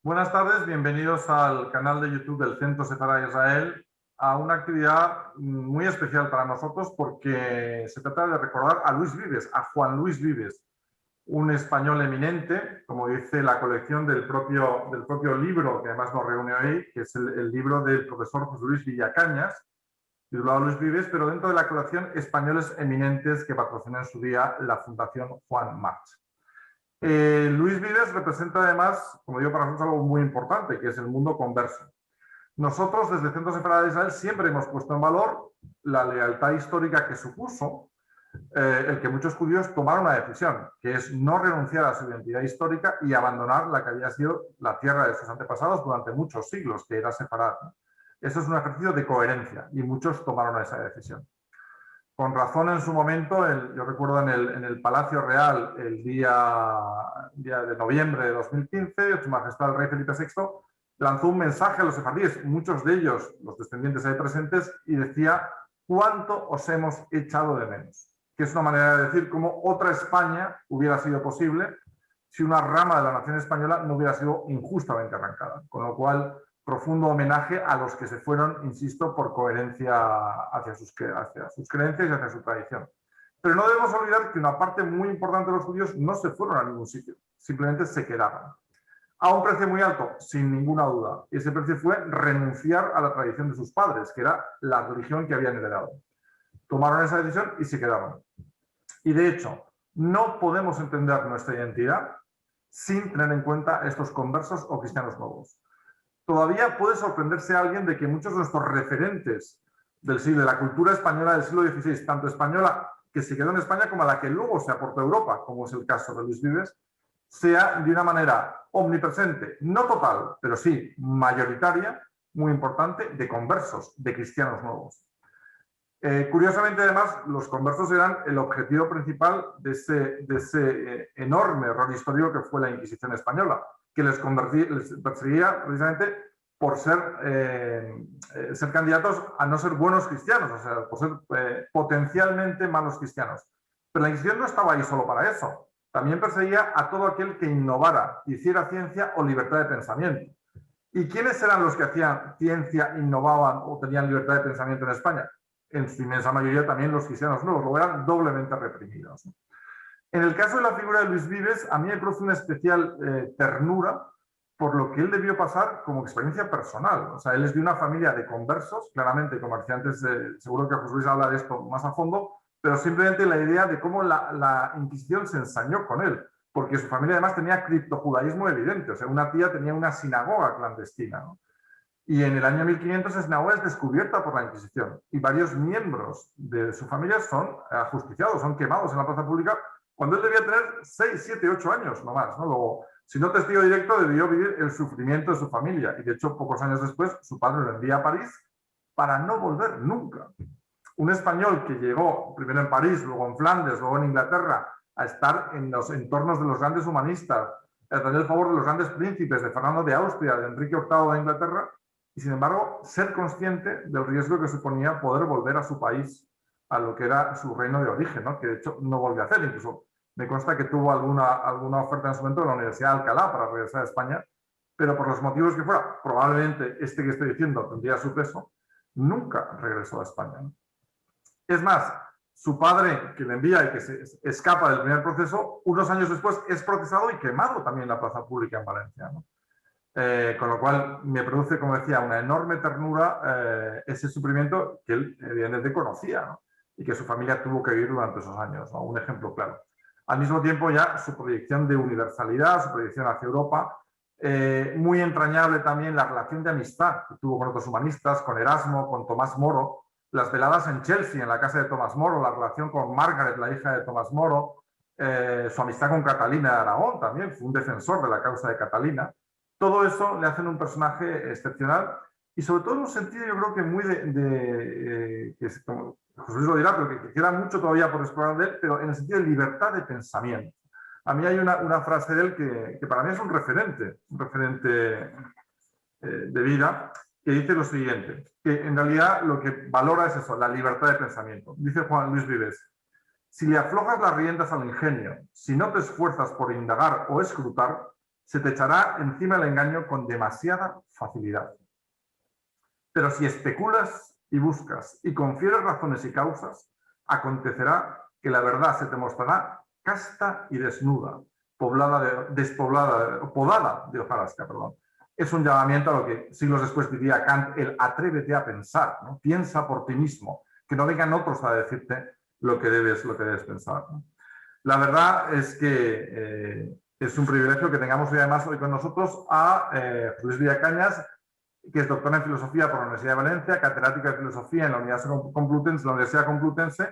Buenas tardes, bienvenidos al canal de YouTube del Centro Sefará Israel, a una actividad muy especial para nosotros porque se trata de recordar a Luis Vives, a Juan Luis Vives, un español eminente, como dice la colección del propio libro que además nos reúne hoy, que es el libro del profesor José Luis Villacañas, titulado Luis Vives, pero dentro de la colección Españoles Eminentes que patrocinó en su día la Fundación Juan March. Luis Vives representa además, como digo, para nosotros algo muy importante, que es el mundo converso. Nosotros desde el Centro Sefará de Israel siempre hemos puesto en valor la lealtad histórica que supuso el que muchos judíos tomaron una decisión, que es no renunciar a su identidad histórica y abandonar la que había sido la tierra de sus antepasados durante muchos siglos, que era Sefarad. Eso es un ejercicio de coherencia y muchos tomaron esa decisión. Con razón en su momento, yo recuerdo en el Palacio Real el día de noviembre de 2015, Su Majestad el Rey Felipe VI lanzó un mensaje a los sefardíes, muchos de ellos, los descendientes ahí presentes, y decía: ¿cuánto os hemos echado de menos? Que es una manera de decir cómo otra España hubiera sido posible si una rama de la nación española no hubiera sido injustamente arrancada. Con lo cual, profundo homenaje a los que se fueron, insisto, por coherencia hacia sus creencias y hacia su tradición. Pero no debemos olvidar que una parte muy importante de los judíos no se fueron a ningún sitio, simplemente se quedaron. A un precio muy alto, sin ninguna duda. Y ese precio fue renunciar a la tradición de sus padres, que era la religión que habían heredado. Tomaron esa decisión y se quedaron. Y de hecho, no podemos entender nuestra identidad sin tener en cuenta estos conversos o cristianos nuevos. Todavía puede sorprenderse a alguien de que muchos de nuestros referentes de la cultura española del siglo XVI, tanto española que se quedó en España como a la que luego se aportó a Europa, como es el caso de Luis Vives, sea de una manera omnipresente, no total, pero sí mayoritaria, muy importante, de conversos, de cristianos nuevos. Curiosamente, además, los conversos eran el objetivo principal de ese enorme error histórico que fue la Inquisición española, que les perseguía precisamente por ser candidatos a no ser buenos cristianos, o sea, por ser potencialmente malos cristianos. Pero la Inquisición no estaba ahí solo para eso. También perseguía a todo aquel que innovara, hiciera ciencia o libertad de pensamiento. ¿Y quiénes eran los que hacían ciencia, innovaban o tenían libertad de pensamiento en España? En su inmensa mayoría también los cristianos nuevos, lo eran doblemente reprimidos. En el caso de la figura de Luis Vives, a mí me produce una especial ternura por lo que él debió pasar como experiencia personal. O sea, él es de una familia de conversos, claramente comerciantes, seguro que José Luis habla de esto más a fondo, pero simplemente la idea de cómo la Inquisición se ensañó con él, porque su familia además tenía criptojudaísmo evidente, o sea, una tía tenía una sinagoga clandestina, ¿no? Y en el año 1500 esa sinagoga es descubierta por la Inquisición y varios miembros de su familia son ajusticiados, son quemados en la plaza pública cuando él debía tener 6, 7, 8 años nomás, ¿no? Luego, si no testigo directo, debió vivir el sufrimiento de su familia y de hecho pocos años después su padre lo envía a París para no volver nunca. Un español que llegó primero en París, luego en Flandes, luego en Inglaterra, a estar en los entornos de los grandes humanistas, a tener el favor de los grandes príncipes, de Fernando de Austria, de Enrique VIII de Inglaterra, y sin embargo ser consciente del riesgo que suponía poder volver a su país, a lo que era su reino de origen, ¿no? Que de hecho no volvió a hacer. Incluso me consta que tuvo alguna oferta en su momento de la Universidad de Alcalá para regresar a España, pero por los motivos que fuera, probablemente este que estoy diciendo tendría su peso, nunca regresó a España, ¿no? Es más, su padre, que le envía y que se escapa del primer proceso, unos años después es procesado y quemado también en la plaza pública en Valencia, ¿no? Con lo cual me produce, como decía, una enorme ternura ese sufrimiento que él evidentemente conocía, ¿no? Y que su familia tuvo que vivir durante esos años, ¿no? Un ejemplo claro. Al mismo tiempo ya su proyección de universalidad, su proyección hacia Europa, muy entrañable también la relación de amistad que tuvo con otros humanistas, con Erasmo, con Tomás Moro, las veladas en Chelsea, en la casa de Tomás Moro, la relación con Margaret, la hija de Tomás Moro, su amistad con Catalina de Aragón también, fue un defensor de la causa de Catalina. Todo eso le hacen un personaje excepcional y sobre todo en un sentido yo creo que muy que como José Luis lo dirá, pero que queda mucho todavía por explorar de él, pero en el sentido de libertad de pensamiento. A mí hay una frase de él que para mí es un referente de vida, que dice lo siguiente, que en realidad lo que valora es eso, la libertad de pensamiento. Dice Juan Luis Vives: si le aflojas las riendas al ingenio, si no te esfuerzas por indagar o escrutar, se te echará encima el engaño con demasiada facilidad. Pero si especulas y buscas y confieres razones y causas, acontecerá que la verdad se te mostrará casta y desnuda, podada de hojarasca. Es un llamamiento a lo que siglos después diría Kant, el atrévete a pensar, ¿no? Piensa por ti mismo, que no vengan otros a decirte lo que debes pensar, ¿no? La verdad es que es un privilegio que tengamos además hoy con nosotros a Luis Villacañas, que es doctor en filosofía por la Universidad de Valencia, catedrático de filosofía en la Universidad Complutense,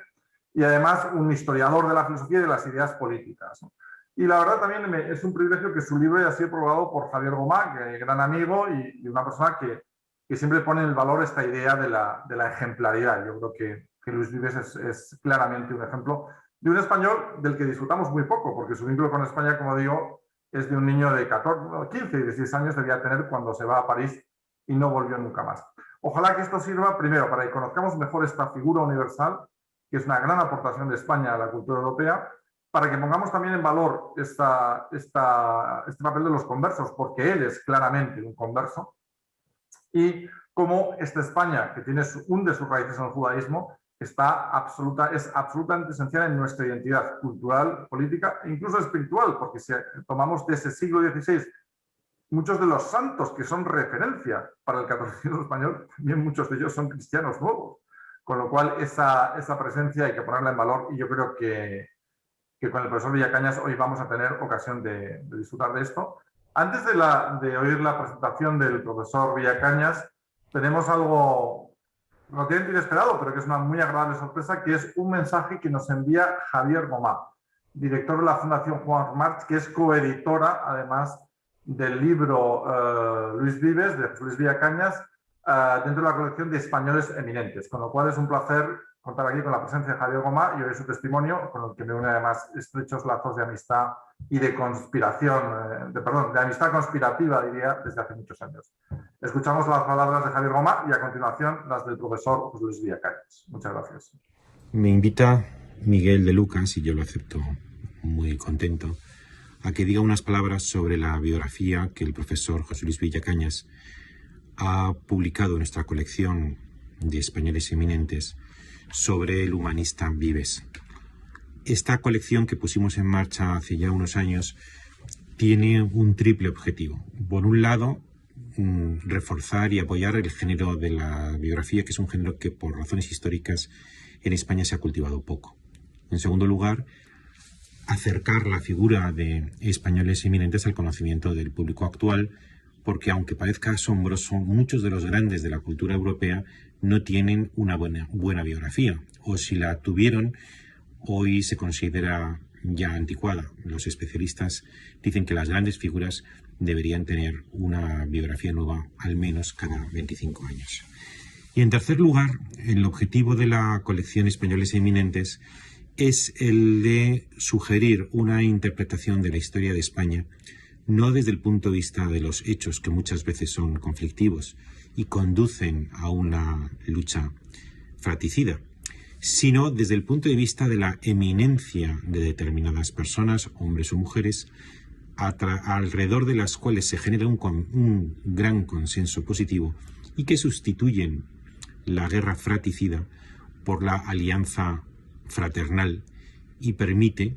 y además un historiador de la filosofía y de las ideas políticas, ¿no? Y la verdad también es un privilegio que su libro haya sido probado por Javier Gomá, que es gran amigo y una persona que siempre pone en el valor esta idea de la ejemplaridad. Yo creo que Luis Vives es claramente un ejemplo de un español del que disfrutamos muy poco, porque su vínculo con España, como digo, es de un niño de 15 y 16 años debía tener cuando se va a París y no volvió nunca más. Ojalá que esto sirva primero para que conozcamos mejor esta figura universal, que es una gran aportación de España a la cultura europea, para que pongamos también en valor este papel de los conversos, porque él es claramente un converso, y cómo esta España, que hunde sus raíces en el judaísmo, es absolutamente esencial en nuestra identidad cultural, política e incluso espiritual, porque si tomamos de ese siglo XVI muchos de los santos que son referencia para el catolicismo español, también muchos de ellos son cristianos nuevos, con lo cual esa presencia hay que ponerla en valor, y yo creo que con el profesor Villacañas hoy vamos a tener ocasión de disfrutar de esto. Antes de oír la presentación del profesor Villacañas, tenemos algo relativamente inesperado, pero que es una muy agradable sorpresa, que es un mensaje que nos envía Javier Gomá, director de la Fundación Juan March, que es coeditora, además, del libro Luis Vives, de Luis Villacañas, dentro de la colección de Españoles Eminentes, con lo cual es un placer contar aquí con la presencia de Javier Gomá y oír su testimonio, con el que me une además estrechos lazos de amistad y de conspiración, de amistad conspirativa, diría, desde hace muchos años. Escuchamos las palabras de Javier Gomá y a continuación las del profesor José Luis Villacañas. Muchas gracias. Me invita Miguel de Lucas, y yo lo acepto muy contento, a que diga unas palabras sobre la biografía que el profesor José Luis Villacañas ha publicado en nuestra colección de Españoles Eminentes sobre el humanista Vives. Esta colección que pusimos en marcha hace ya unos años tiene un triple objetivo. Por un lado, reforzar y apoyar el género de la biografía, que es un género que por razones históricas en España se ha cultivado poco. En segundo lugar, acercar la figura de Españoles Eminentes al conocimiento del público actual, porque aunque parezca asombroso, muchos de los grandes de la cultura europea no tienen una buena biografía, o si la tuvieron, hoy se considera ya anticuada. Los especialistas dicen que las grandes figuras deberían tener una biografía nueva al menos cada 25 años. Y en tercer lugar, el objetivo de la colección Españoles Eminentes es el de sugerir una interpretación de la historia de España, no desde el punto de vista de los hechos, que muchas veces son conflictivos y conducen a una lucha fratricida, sino desde el punto de vista de la eminencia de determinadas personas, hombres o mujeres, alrededor de las cuales se genera un gran consenso positivo y que sustituyen la guerra fratricida por la alianza fraternal y permite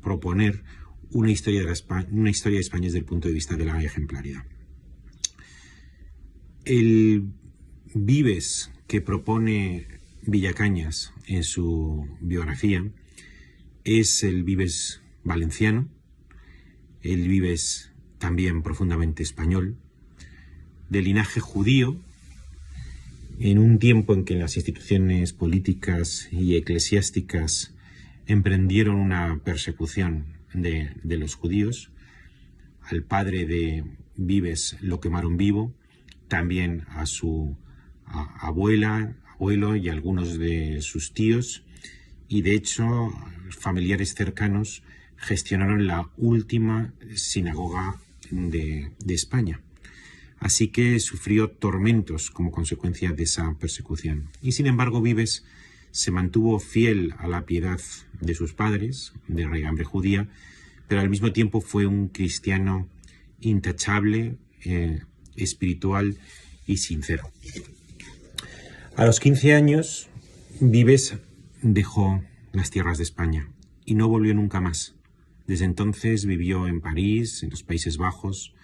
proponer una historia de España desde el punto de vista de la ejemplaridad. El Vives que propone Villacañas en su biografía es el Vives valenciano, el Vives también profundamente español, de linaje judío, en un tiempo en que las instituciones políticas y eclesiásticas emprendieron una persecución de los judíos. Al padre de Vives lo quemaron vivo, también a su abuelo y algunos de sus tíos, y de hecho familiares cercanos gestionaron la última sinagoga de España. Así que sufrió tormentos como consecuencia de esa persecución. Y sin embargo Vives se mantuvo fiel a la piedad de sus padres, de raigambre judía, pero al mismo tiempo fue un cristiano intachable, espiritual y sincero. A los 15 años, Vives dejó las tierras de España y no volvió nunca más. Desde entonces vivió en París, en los Países Bajos,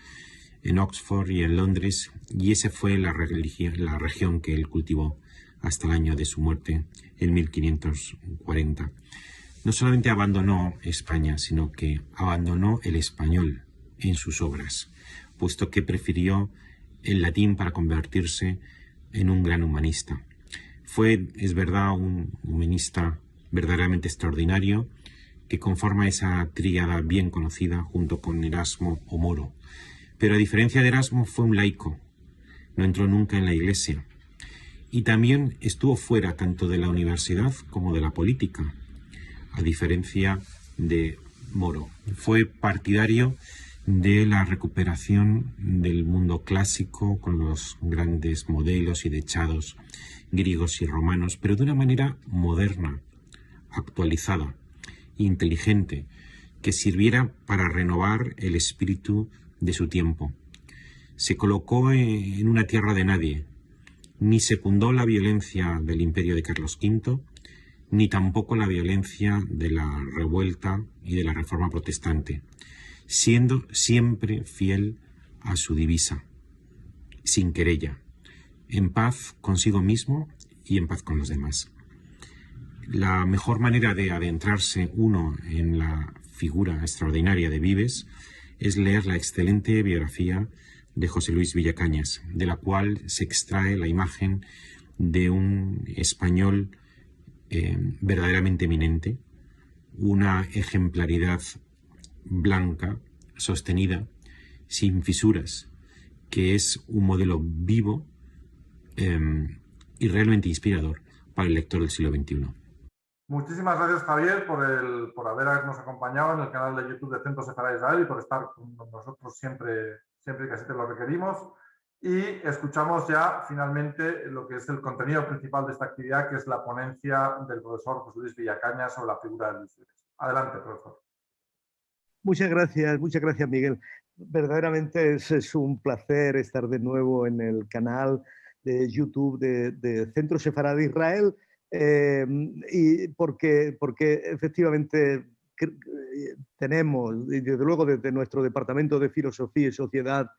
en Oxford y en Londres, y esa fue la región que él cultivó hasta el año de su muerte, en 1540. No solamente abandonó España, sino que abandonó el español en sus obras, puesto que prefirió el latín para convertirse en un gran humanista. Fue, es verdad, un humanista verdaderamente extraordinario que conforma esa tríada bien conocida junto con Erasmo o Moro. Pero a diferencia de Erasmo, fue un laico, no entró nunca en la iglesia y también estuvo fuera tanto de la universidad como de la política, a diferencia de Moro. Fue partidario de la recuperación del mundo clásico con los grandes modelos y dechados griegos y romanos, pero de una manera moderna, actualizada, inteligente, que sirviera para renovar el espíritu de su tiempo. Se colocó en una tierra de nadie, ni secundó la violencia del imperio de Carlos V, ni tampoco la violencia de la revuelta y de la reforma protestante, siendo siempre fiel a su divisa, sin querella, en paz consigo mismo y en paz con los demás. La mejor manera de adentrarse uno en la figura extraordinaria de Vives es leer la excelente biografía de José Luis Villacañas, de la cual se extrae la imagen de un español verdaderamente eminente, una ejemplaridad blanca, sostenida, sin fisuras, que es un modelo vivo y realmente inspirador para el lector del siglo XXI. Muchísimas gracias, Javier, por habernos acompañado en el canal de YouTube de Centro Sefarad Israel y por estar con nosotros siempre que así te lo requerimos. Y escuchamos ya finalmente lo que es el contenido principal de esta actividad, que es la ponencia del profesor José Luis Villacañas sobre la figura de Luis Vives. Adelante, profesor. Muchas gracias, Miguel. Verdaderamente es un placer estar de nuevo en el canal de YouTube de Centro Sefarad Israel, y porque efectivamente tenemos, y desde luego desde nuestro Departamento de Filosofía y Sociedad,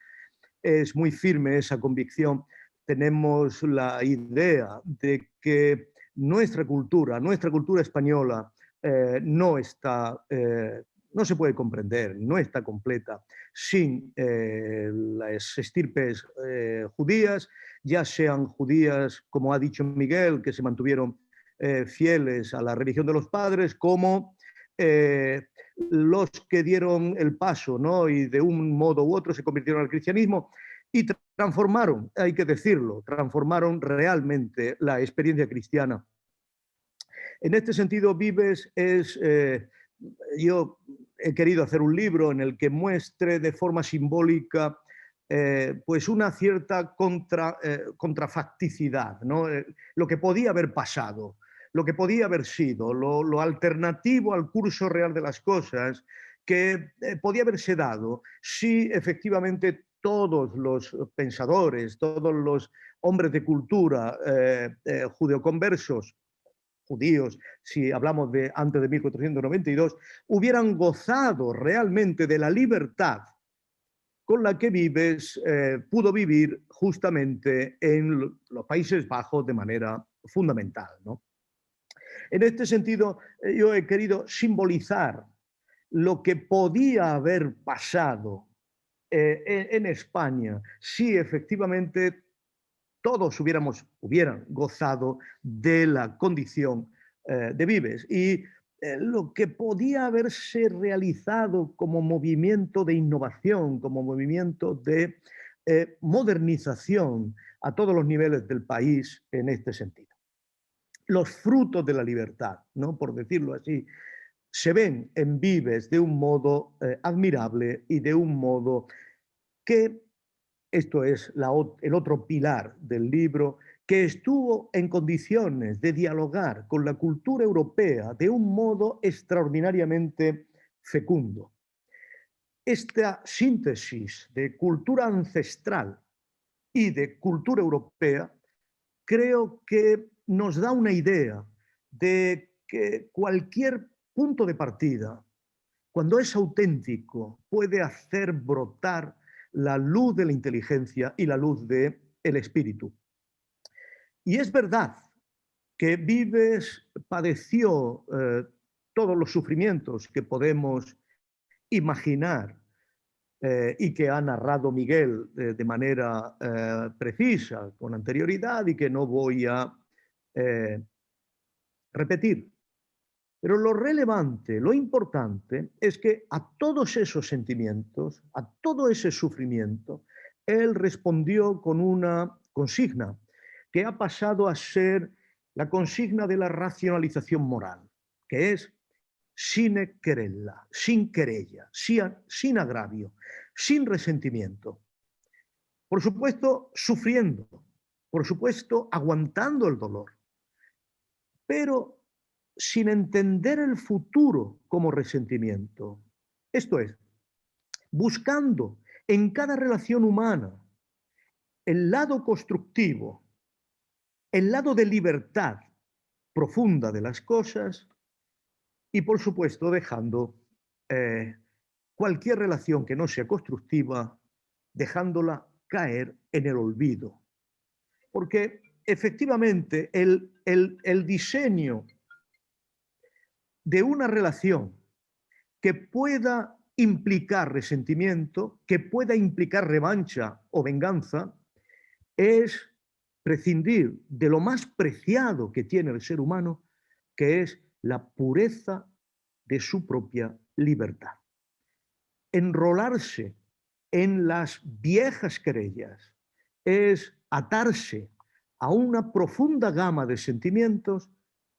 es muy firme esa convicción. Tenemos la idea de que nuestra cultura española no se puede comprender, no está completa sin las estirpes judías, ya sean judías, como ha dicho Miguel, que se mantuvieron fieles a la religión de los padres, como los que dieron el paso, ¿no? Y de un modo u otro se convirtieron al cristianismo y transformaron, hay que decirlo, transformaron realmente la experiencia cristiana. En este sentido, Vives yo he querido hacer un libro en el que muestre de forma simbólica pues una cierta contrafacticidad, ¿no? Lo que podía haber pasado, lo que podía haber sido, lo alternativo al curso real de las cosas que podía haberse dado si efectivamente todos los pensadores, todos los hombres de cultura judeoconversos, judíos, si hablamos de antes de 1492, hubieran gozado realmente de la libertad con la que Vives pudo vivir justamente en los Países Bajos de manera fundamental, ¿no? En este sentido, yo he querido simbolizar lo que podía haber pasado en España si efectivamente todos hubieran gozado de la condición de Vives y lo que podía haberse realizado como movimiento de innovación, como movimiento de modernización a todos los niveles del país en este sentido. Los frutos de la libertad, ¿no? Por decirlo así, se ven en Vives de un modo admirable y de un modo que, esto es el otro pilar del libro, que estuvo en condiciones de dialogar con la cultura europea de un modo extraordinariamente fecundo. esta síntesis de cultura ancestral y de cultura europea, creo que nos da una idea de que cualquier punto de partida, cuando es auténtico, puede hacer brotar la luz de la inteligencia y la luz del espíritu. Y es verdad que Vives padeció todos los sufrimientos que podemos imaginar y que ha narrado Miguel de manera precisa, con anterioridad, y que no voy a repetir. Pero lo relevante, lo importante, es que a todos esos sentimientos, a todo ese sufrimiento, él respondió con una consigna que ha pasado a ser la consigna de la racionalización moral, que es sine querella, sin querella, sin agravio, sin resentimiento. Por supuesto, sufriendo, por supuesto, aguantando el dolor, pero sin entender el futuro como resentimiento. Esto es, buscando en cada relación humana el lado constructivo, el lado de libertad profunda de las cosas y, por supuesto, dejando cualquier relación que no sea constructiva, dejándola caer en el olvido. Porque efectivamente el diseño de una relación que pueda implicar resentimiento, que pueda implicar revancha o venganza, es prescindir de lo más preciado que tiene el ser humano, que es la pureza de su propia libertad. Enrolarse en las viejas querellas es atarse a una profunda gama de sentimientos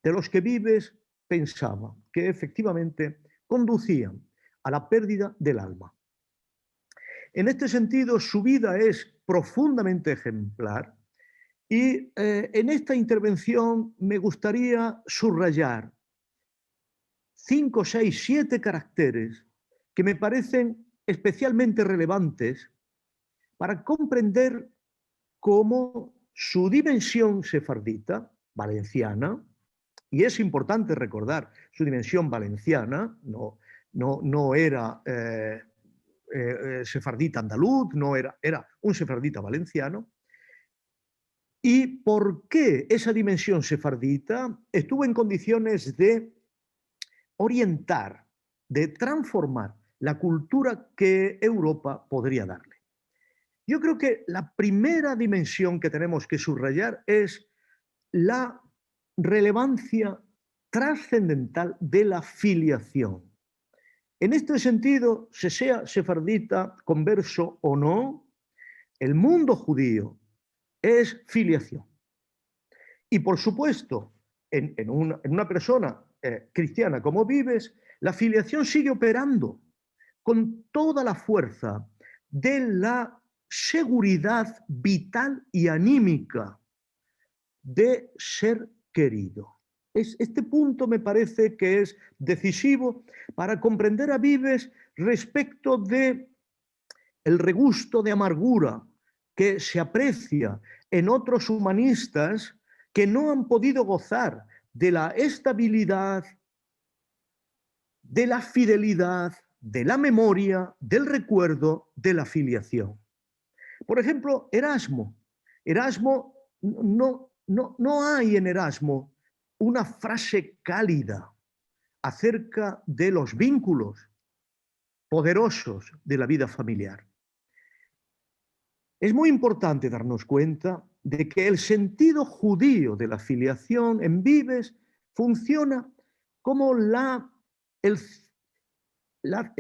de los que Vives pensaba que efectivamente conducían a la pérdida del alma. En este sentido, su vida es profundamente ejemplar y en esta intervención me gustaría subrayar 5, 6, 7 caracteres que me parecen especialmente relevantes para comprender cómo su dimensión sefardita, valenciana, y es importante recordar su dimensión valenciana, no era sefardita andaluz, era un sefardita valenciano. ¿Y por qué esa dimensión sefardita estuvo en condiciones de orientar, de transformar la cultura que Europa podría darle? Yo creo que la primera dimensión que tenemos que subrayar es la relevancia trascendental de la filiación. En este sentido, se sea sefardita, converso o no, el mundo judío es filiación. Y por supuesto, en una persona cristiana como Vives, la filiación sigue operando con toda la fuerza de la seguridad vital y anímica de ser querido. Este punto me parece que es decisivo para comprender a Vives respecto de el regusto de amargura que se aprecia en otros humanistas que no han podido gozar de la estabilidad, de la fidelidad, de la memoria, del recuerdo, de la filiación. Por ejemplo, Erasmo. Erasmo, no hay en Erasmo una frase cálida acerca de los vínculos poderosos de la vida familiar. Es muy importante darnos cuenta de que el sentido judío de la filiación en Vives funciona como el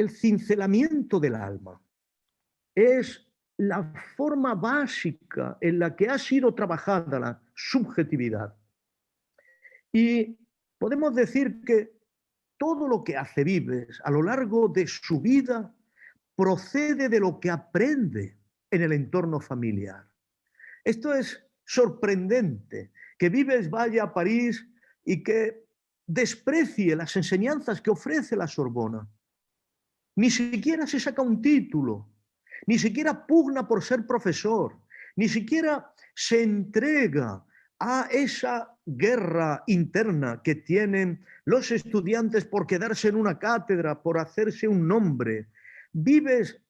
cincelamiento del alma. Es la forma básica en la que ha sido trabajada la subjetividad. Y podemos decir que todo lo que hace Vives a lo largo de su vida procede de lo que aprende en el entorno familiar. Esto es sorprendente, que Vives vaya a París y que desprecie las enseñanzas que ofrece la Sorbona. ni siquiera se saca un título, ni siquiera pugna por ser profesor, ni siquiera se entrega a esa guerra interna que tienen los estudiantes por quedarse en una cátedra, por hacerse un nombre. Vives,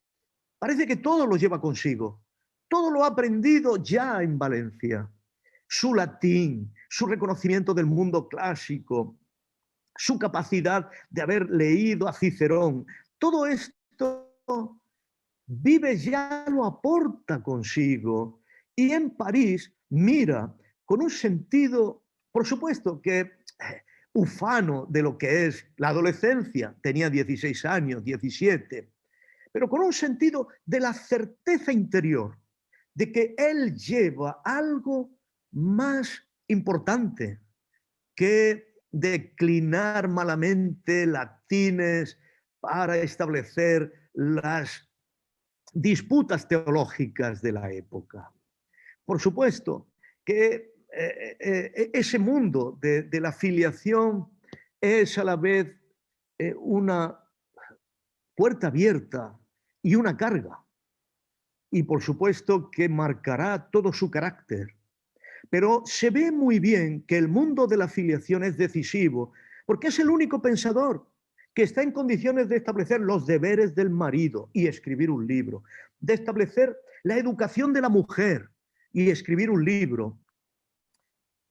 parece que todo lo lleva consigo, todo lo ha aprendido ya en Valencia. Su latín, su reconocimiento del mundo clásico, su capacidad de haber leído a Cicerón, todo esto Vives ya lo aporta consigo y en París mira con un sentido, por supuesto que ufano de lo que es la adolescencia, tenía 16 años, 17, pero con un sentido de la certeza interior de que él lleva algo más importante que declinar malamente latines para establecer las disputas teológicas de la época. Por supuesto que ese mundo de la filiación es a la vez una puerta abierta y una carga. Y por supuesto que marcará todo su carácter. Pero se ve muy bien que el mundo de la filiación es decisivo porque es el único pensador que está en condiciones de establecer los deberes del marido y escribir un libro, de establecer la educación de la mujer y escribir un libro,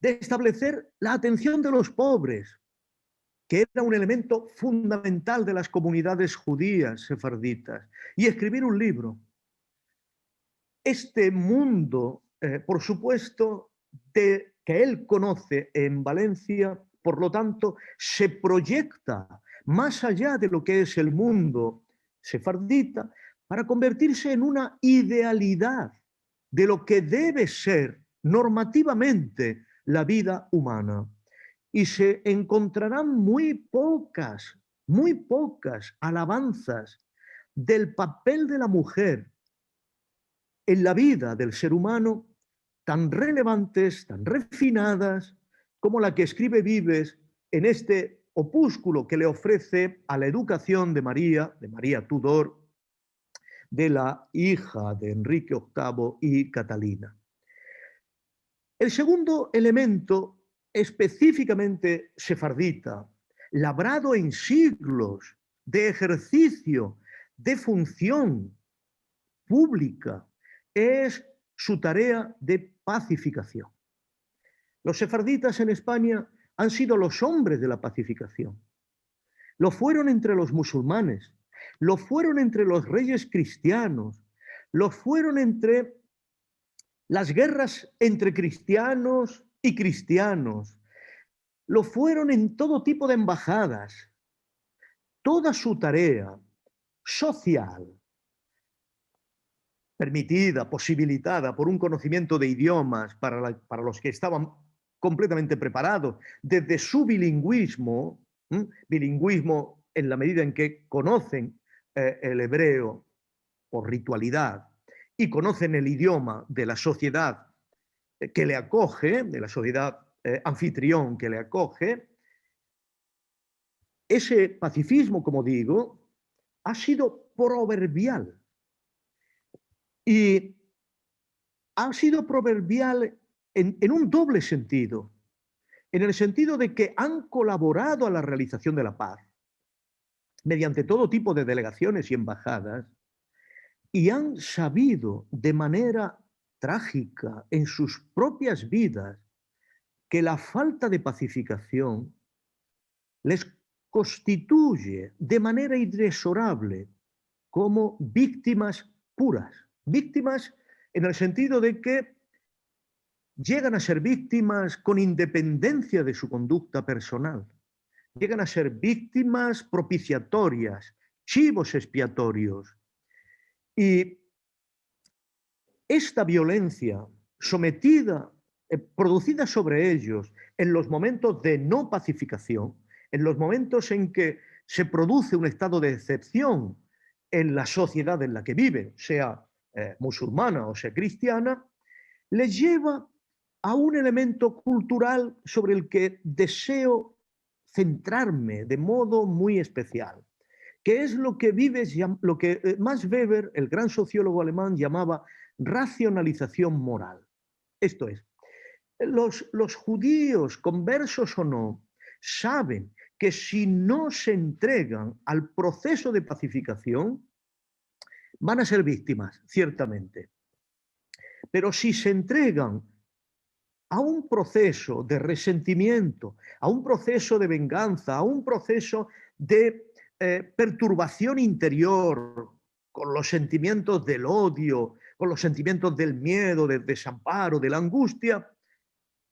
de establecer la atención de los pobres, que era un elemento fundamental de las comunidades judías sefarditas, y escribir un libro. Este mundo, por supuesto, que él conoce en Valencia, por lo tanto, se proyecta más allá de lo que es el mundo sefardita para convertirse en una idealidad de lo que debe ser normativamente la vida humana. Y se encontrarán muy pocas alabanzas del papel de la mujer en la vida del ser humano tan relevantes, tan refinadas, como la que escribe Vives en este opúsculo que le ofrece a la educación de María Tudor, de la hija de Enrique VIII y Catalina. El segundo elemento específicamente sefardita, labrado en siglos de ejercicio, de función pública, es su tarea de pacificación. Los sefarditas en España han sido los hombres de la pacificación. Lo fueron entre los musulmanes, lo fueron entre los reyes cristianos, lo fueron entre las guerras entre cristianos y cristianos, lo fueron en todo tipo de embajadas. Toda su tarea social, permitida, posibilitada por un conocimiento de idiomas para los que estaban completamente preparados, desde su bilingüismo, bilingüismo en la medida en que conocen el hebreo por ritualidad y conocen el idioma de la sociedad que le acoge, de la sociedad anfitrión que le acoge. Ese pacifismo, como digo, ha sido proverbial. Y ha sido proverbial en un doble sentido, en el sentido de que han colaborado a la realización de la paz mediante todo tipo de delegaciones y embajadas y han sabido de manera trágica en sus propias vidas que la falta de pacificación les constituye de manera inexorable como víctimas puras. Víctimas en el sentido de que llegan a ser víctimas con independencia de su conducta personal. Llegan a ser víctimas propiciatorias, chivos expiatorios. Y esta violencia sometida, producida sobre ellos en los momentos de no pacificación, en los momentos en que se produce un estado de excepción en la sociedad en la que viven, sea musulmana o sea cristiana, les lleva a un elemento cultural sobre el que deseo centrarme de modo muy especial, que es lo que lo que Max Weber, el gran sociólogo alemán, llamaba racionalización moral. Esto es, los judíos, conversos o no, saben que si no se entregan al proceso de pacificación, van a ser víctimas, ciertamente. Pero si se entregan a un proceso de resentimiento, a un proceso de venganza, a un proceso de perturbación interior, con los sentimientos del odio, con los sentimientos del miedo, del desamparo, de la angustia,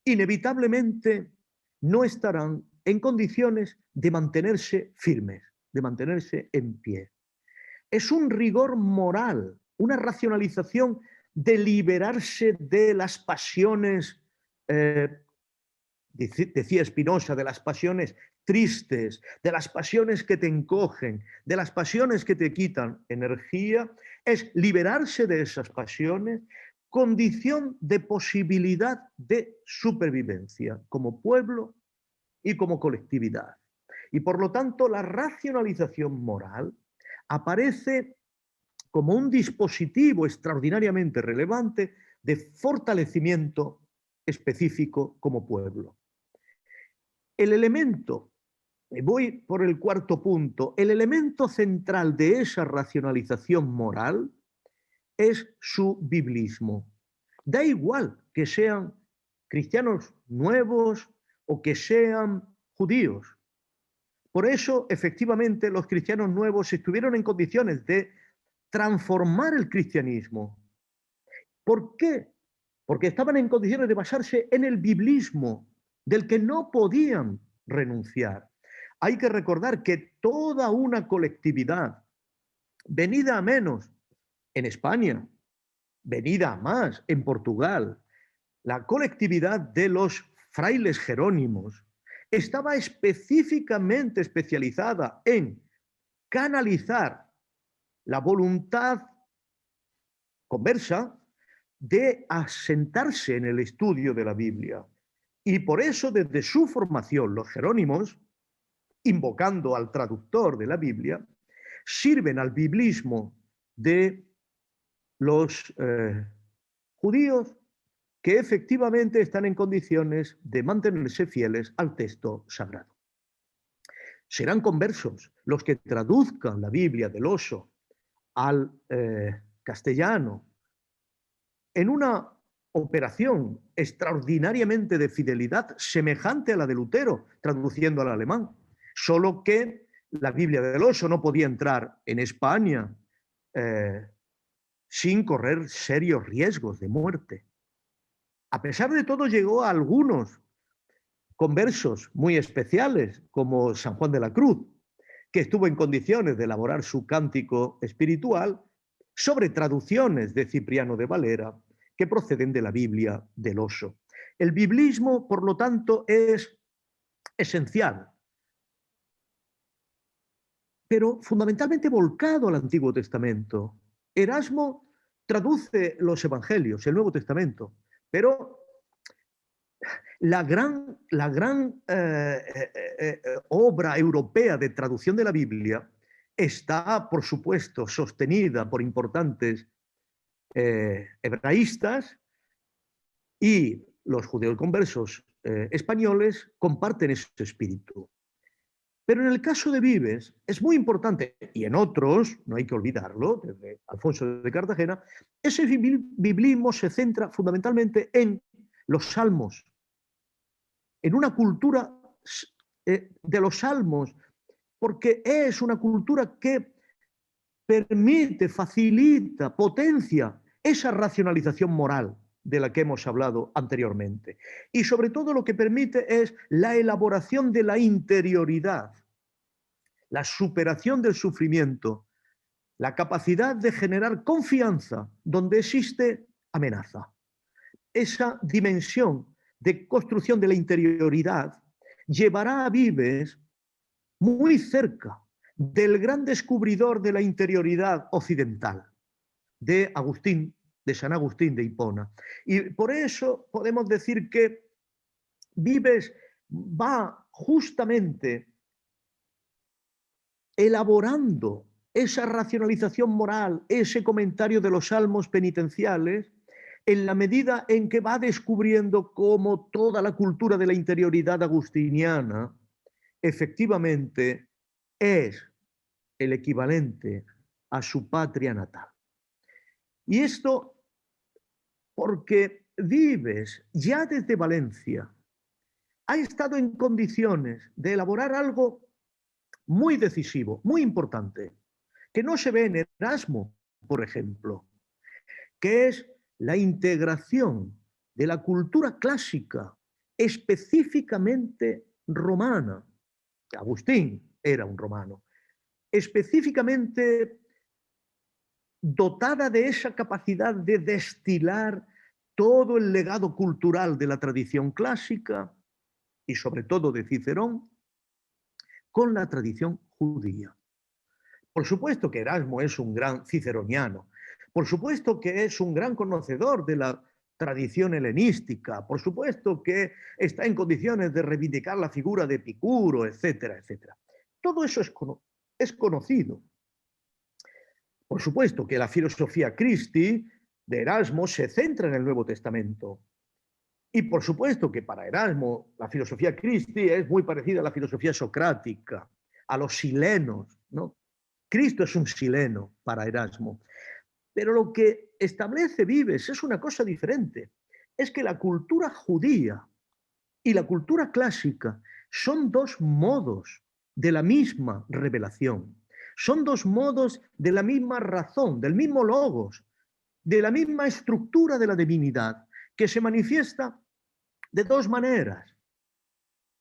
inevitablemente no estarán en condiciones de mantenerse firmes, de mantenerse en pie. Es un rigor moral, una racionalización de liberarse de las pasiones, decía Spinoza, de las pasiones tristes, de las pasiones que te encogen, de las pasiones que te quitan energía. Es liberarse de esas pasiones, condición de posibilidad de supervivencia como pueblo y como colectividad. Y por lo tanto, la racionalización moral aparece como un dispositivo extraordinariamente relevante de fortalecimiento específico como pueblo. El elemento, voy por el cuarto punto, el elemento central de esa racionalización moral es su biblismo. Da igual que sean cristianos nuevos o que sean judíos. Por eso, efectivamente, los cristianos nuevos estuvieron en condiciones de transformar el cristianismo. ¿Por qué? Porque estaban en condiciones de basarse en el biblismo, del que no podían renunciar. Hay que recordar que toda una colectividad, venida a menos en España, venida a más en Portugal, la colectividad de los frailes jerónimos, estaba específicamente especializada en canalizar la voluntad conversa de asentarse en el estudio de la Biblia. Y por eso, desde su formación, los jerónimos, invocando al traductor de la Biblia, sirven al biblismo de los judíos que efectivamente están en condiciones de mantenerse fieles al texto sagrado. Serán conversos los que traduzcan la Biblia del oso al castellano en una operación extraordinariamente de fidelidad semejante a la de Lutero, traduciendo al alemán, solo que la Biblia del oso no podía entrar en España sin correr serios riesgos de muerte. A pesar de todo, llegó a algunos conversos muy especiales, como San Juan de la Cruz, que estuvo en condiciones de elaborar su cántico espiritual sobre traducciones de Cipriano de Valera que proceden de la Biblia del oso. El biblismo, por lo tanto, es esencial, pero fundamentalmente volcado al Antiguo Testamento. Erasmo traduce los evangelios, el Nuevo Testamento, pero la gran obra europea de traducción de la Biblia está, por supuesto, sostenida por importantes hebraístas, y los judíos conversos españoles comparten ese espíritu. Pero en el caso de Vives es muy importante, y en otros, no hay que olvidarlo, desde Alfonso de Cartagena, ese biblismo se centra fundamentalmente en los salmos, en una cultura de los salmos, porque es una cultura que permite, facilita, potencia esa racionalización moral de la que hemos hablado anteriormente. Y sobre todo lo que permite es la elaboración de la interioridad, la superación del sufrimiento, la capacidad de generar confianza donde existe amenaza. Esa dimensión de construcción de la interioridad llevará a Vives muy cerca del gran descubridor de la interioridad occidental, de San Agustín de Hipona. Y por eso podemos decir que Vives va justamente elaborando esa racionalización moral, ese comentario de los salmos penitenciales, en la medida en que va descubriendo cómo toda la cultura de la interioridad agustiniana efectivamente es el equivalente a su patria natal. Y esto porque Vives, ya desde Valencia, ha estado en condiciones de elaborar algo muy decisivo, muy importante, que no se ve en Erasmo, por ejemplo, que es la integración de la cultura clásica específicamente romana. Agustín era un romano, específicamente dotada de esa capacidad de destilar todo el legado cultural de la tradición clásica y sobre todo de Cicerón con la tradición judía. Por supuesto que Erasmo es un gran ciceroniano, por supuesto que es un gran conocedor de la tradición helenística, por supuesto que está en condiciones de reivindicar la figura de Epicuro, etcétera, etcétera. Todo eso es conocido. Por supuesto que la filosofía Christi de Erasmo se centra en el Nuevo Testamento. Y por supuesto que para Erasmo la filosofía Christi es muy parecida a la filosofía socrática, a los silenos, ¿no? Cristo es un sileno para Erasmo. Pero lo que establece Vives es una cosa diferente. Es que la cultura judía y la cultura clásica son dos modos de la misma revelación. Son dos modos de la misma razón, del mismo logos, de la misma estructura de la divinidad, que se manifiesta de dos maneras.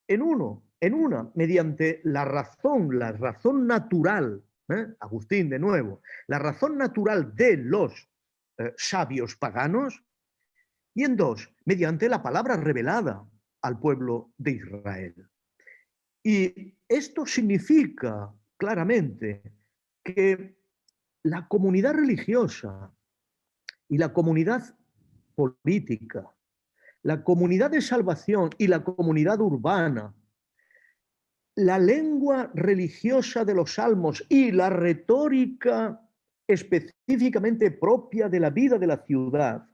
En una, mediante la razón natural, Agustín de nuevo, la razón natural de los sabios paganos, y en dos, mediante la palabra revelada al pueblo de Israel. Y esto significa claramente que la comunidad religiosa y la comunidad política, la comunidad de salvación y la comunidad urbana, la lengua religiosa de los salmos y la retórica específicamente propia de la vida de la ciudad,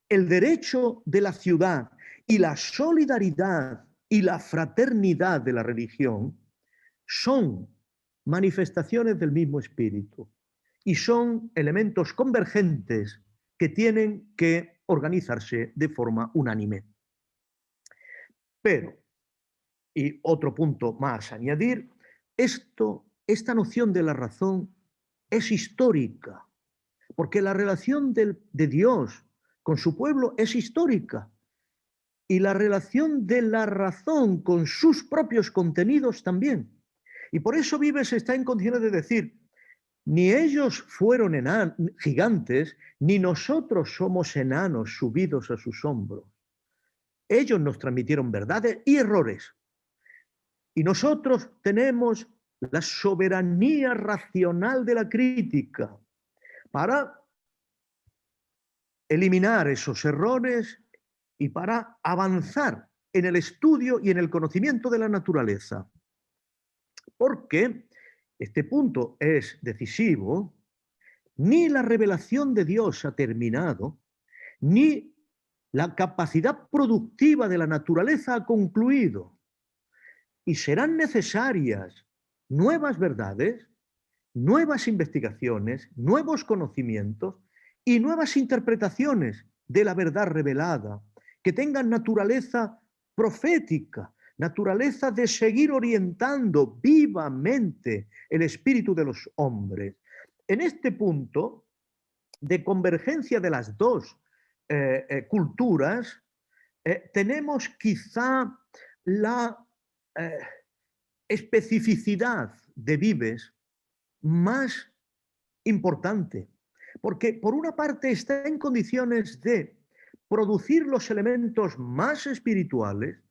el derecho de la ciudad y la solidaridad y la fraternidad de la religión son manifestaciones del mismo espíritu y son elementos convergentes que tienen que organizarse de forma unánime. Pero, y otro punto más a añadir, esta noción de la razón es histórica, porque la relación de Dios con su pueblo es histórica y la relación de la razón con sus propios contenidos también. Y por eso Vives está en condiciones de decir, ni ellos fueron gigantes, ni nosotros somos enanos subidos a sus hombros. Ellos nos transmitieron verdades y errores. Y nosotros tenemos la soberanía racional de la crítica para eliminar esos errores y para avanzar en el estudio y en el conocimiento de la naturaleza. Porque este punto es decisivo, ni la revelación de Dios ha terminado, ni la capacidad productiva de la naturaleza ha concluido. Y serán necesarias nuevas verdades, nuevas investigaciones, nuevos conocimientos y nuevas interpretaciones de la verdad revelada, que tengan naturaleza profética, naturaleza de seguir orientando vivamente el espíritu de los hombres. En este punto de convergencia de las dos culturas, tenemos quizá la especificidad de Vives más importante, porque por una parte está en condiciones de producir los elementos más espirituales,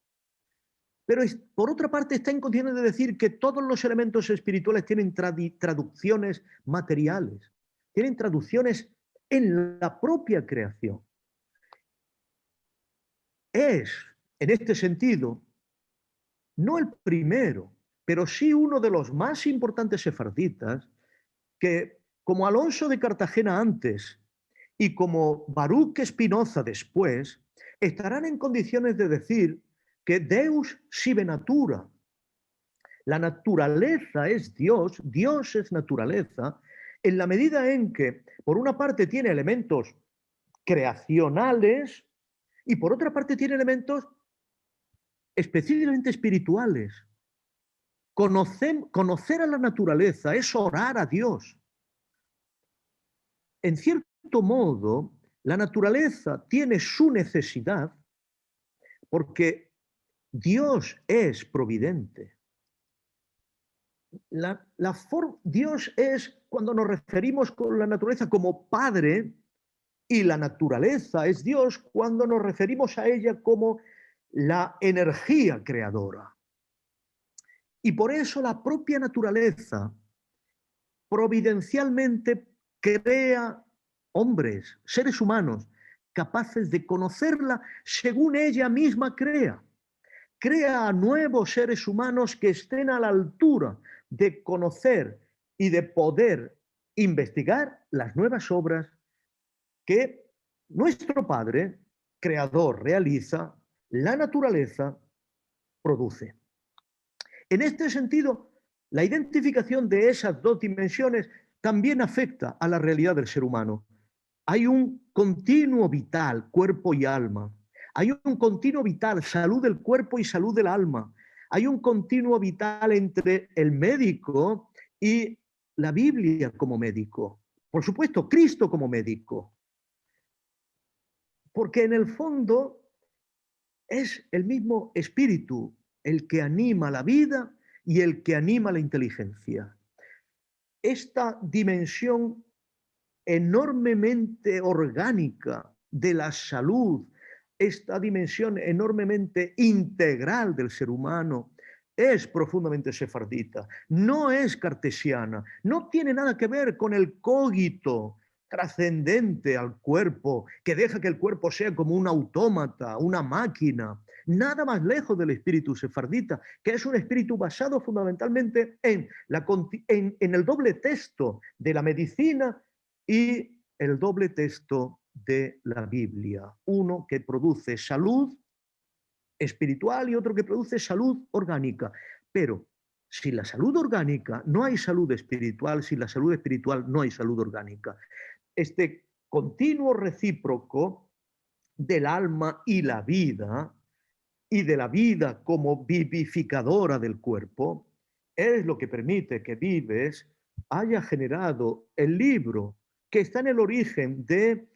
pero por otra parte está en condiciones de decir que todos los elementos espirituales tienen traducciones materiales, tienen traducciones en la propia creación. Es, en este sentido, no el primero, pero sí uno de los más importantes sefarditas que, como Alonso de Cartagena antes y como Baruch Spinoza después, estarán en condiciones de decir que Deus sive natura. La naturaleza es Dios, Dios es naturaleza, en la medida en que, por una parte, tiene elementos creacionales y por otra parte tiene elementos específicamente espirituales. Conocer a la naturaleza es orar a Dios. En cierto modo, la naturaleza tiene su necesidad porque Dios es providente. Dios es, cuando nos referimos con la naturaleza como Padre, y la naturaleza es Dios cuando nos referimos a ella como la energía creadora. Y por eso la propia naturaleza providencialmente crea hombres, seres humanos, capaces de conocerla según ella misma crea. Crea a nuevos seres humanos que estén a la altura de conocer y de poder investigar las nuevas obras que nuestro Padre, creador, realiza, la naturaleza produce. En este sentido, la identificación de esas dos dimensiones también afecta a la realidad del ser humano. Hay un continuo vital, cuerpo y alma. Hay un continuo vital, salud del cuerpo y salud del alma. Hay un continuo vital entre el médico y la Biblia como médico. Por supuesto, Cristo como médico. Porque en el fondo es el mismo espíritu el que anima la vida y el que anima la inteligencia. Esta dimensión enormemente orgánica de la salud, esta dimensión enormemente integral del ser humano, es profundamente sefardita, no es cartesiana, no tiene nada que ver con el cogito trascendente al cuerpo, que deja que el cuerpo sea como un autómata, una máquina. Nada más lejos del espíritu sefardita, que es un espíritu basado fundamentalmente en el doble texto de la medicina y el doble texto de la Biblia. Uno que produce salud espiritual y otro que produce salud orgánica. Pero sin la salud orgánica no hay salud espiritual, sin la salud espiritual no hay salud orgánica. Este continuo recíproco del alma y la vida, y de la vida como vivificadora del cuerpo, es lo que permite que Vives haya generado el libro que está en el origen de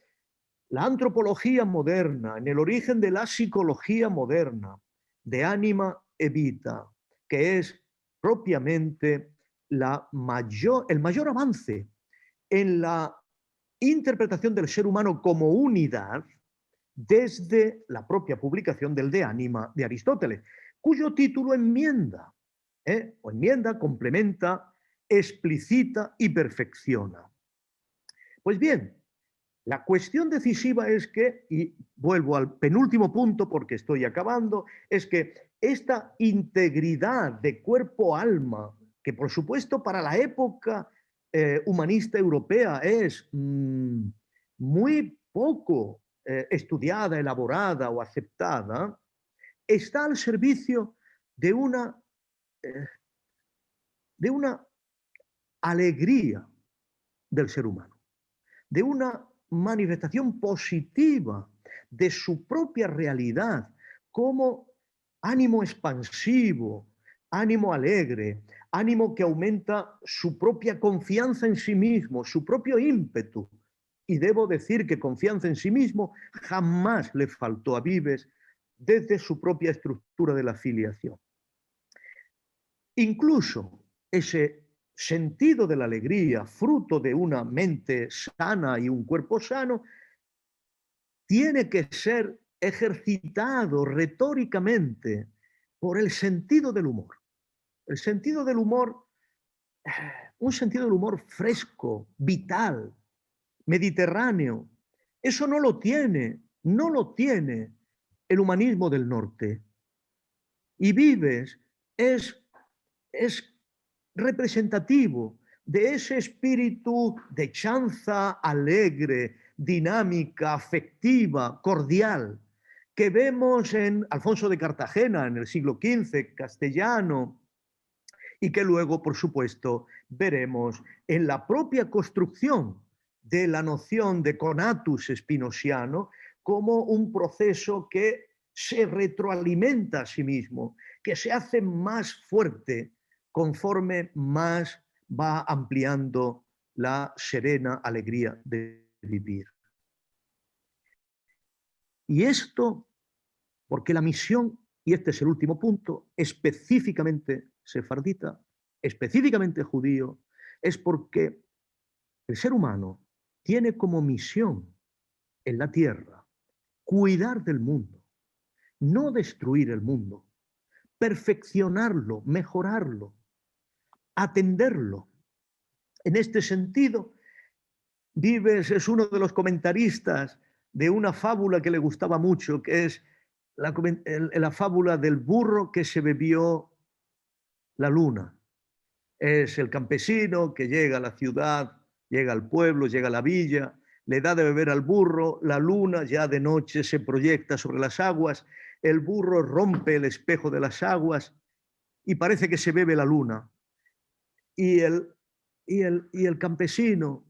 la antropología moderna, en el origen de la psicología moderna, de Anima e Vita, que es propiamente el mayor avance en la interpretación del ser humano como unidad desde la propia publicación del De Anima de Aristóteles, cuyo título enmienda, complementa, explicita y perfecciona. Pues bien, la cuestión decisiva es que, y vuelvo al penúltimo punto porque estoy acabando, es que esta integridad de cuerpo-alma, que por supuesto para la época humanista europea es muy poco estudiada, elaborada o aceptada, está al servicio de una alegría del ser humano, de una manifestación positiva de su propia realidad como ánimo expansivo, ánimo alegre, ánimo que aumenta su propia confianza en sí mismo, su propio ímpetu. Y debo decir que confianza en sí mismo jamás le faltó a Vives desde su propia estructura de la filiación. Incluso ese sentido de la alegría, fruto de una mente sana y un cuerpo sano, tiene que ser ejercitado retóricamente por el sentido del humor. El sentido del humor, un sentido del humor fresco, vital, mediterráneo. Eso no lo tiene el humanismo del norte. Y Vives es es representativo de ese espíritu de chanza alegre, dinámica, afectiva, cordial, que vemos en Alfonso de Cartagena en el siglo XV, castellano, y que luego, por supuesto, veremos en la propia construcción de la noción de conatus spinosiano como un proceso que se retroalimenta a sí mismo, que se hace más fuerte conforme más va ampliando la serena alegría de vivir. Y esto, porque la misión, y este es el último punto, específicamente sefardita, específicamente judío, es porque el ser humano tiene como misión en la tierra cuidar del mundo, no destruir el mundo, perfeccionarlo, mejorarlo, atenderlo. En este sentido, Vives es uno de los comentaristas de una fábula que le gustaba mucho, que es la fábula del burro que se bebió la luna. Es el campesino que llega a la ciudad, llega al pueblo, llega a la villa, le da de beber al burro, la luna ya de noche se proyecta sobre las aguas, el burro rompe el espejo de las aguas y parece que se bebe la luna. Y el campesino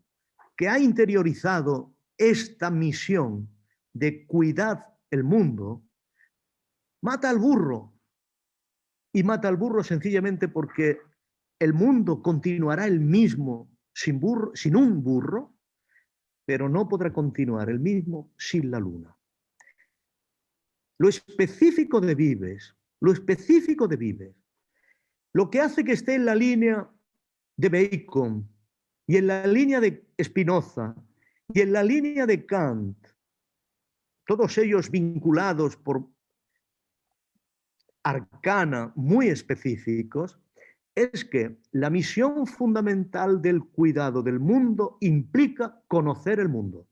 que ha interiorizado esta misión de cuidar el mundo, mata al burro. Y mata al burro sencillamente porque el mundo continuará el mismo sin un burro, pero no podrá continuar el mismo sin la luna. Lo específico de Vives, lo que hace que esté en la línea de Bacon y en la línea de Spinoza y en la línea de Kant, todos ellos vinculados por arcana muy específicos, es que la misión fundamental del cuidado del mundo implica conocer el mundo.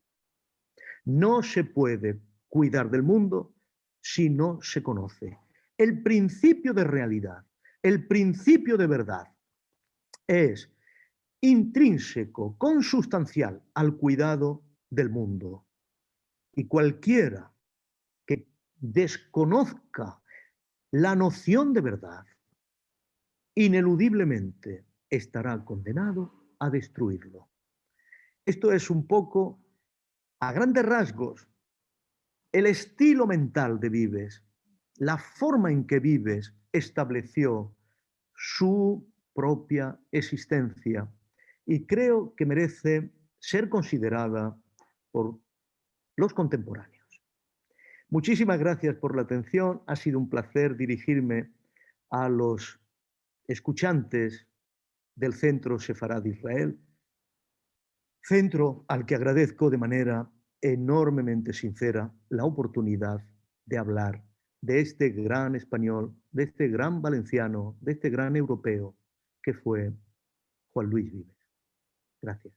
No se puede cuidar del mundo si no se conoce. El principio de realidad, el principio de verdad es intrínseco, consustancial al cuidado del mundo. Y cualquiera que desconozca la noción de verdad, ineludiblemente estará condenado a destruirlo. Esto es un poco, a grandes rasgos, el estilo mental de Vives, la forma en que Vives estableció su propia existencia y creo que merece ser considerada por los contemporáneos. Muchísimas gracias por la atención. Ha sido un placer dirigirme a los escuchantes del Centro Sefarad de Israel, centro al que agradezco de manera enormemente sincera la oportunidad de hablar de este gran español, de este gran valenciano, de este gran europeo que fue Juan Luis Vives. Gracias.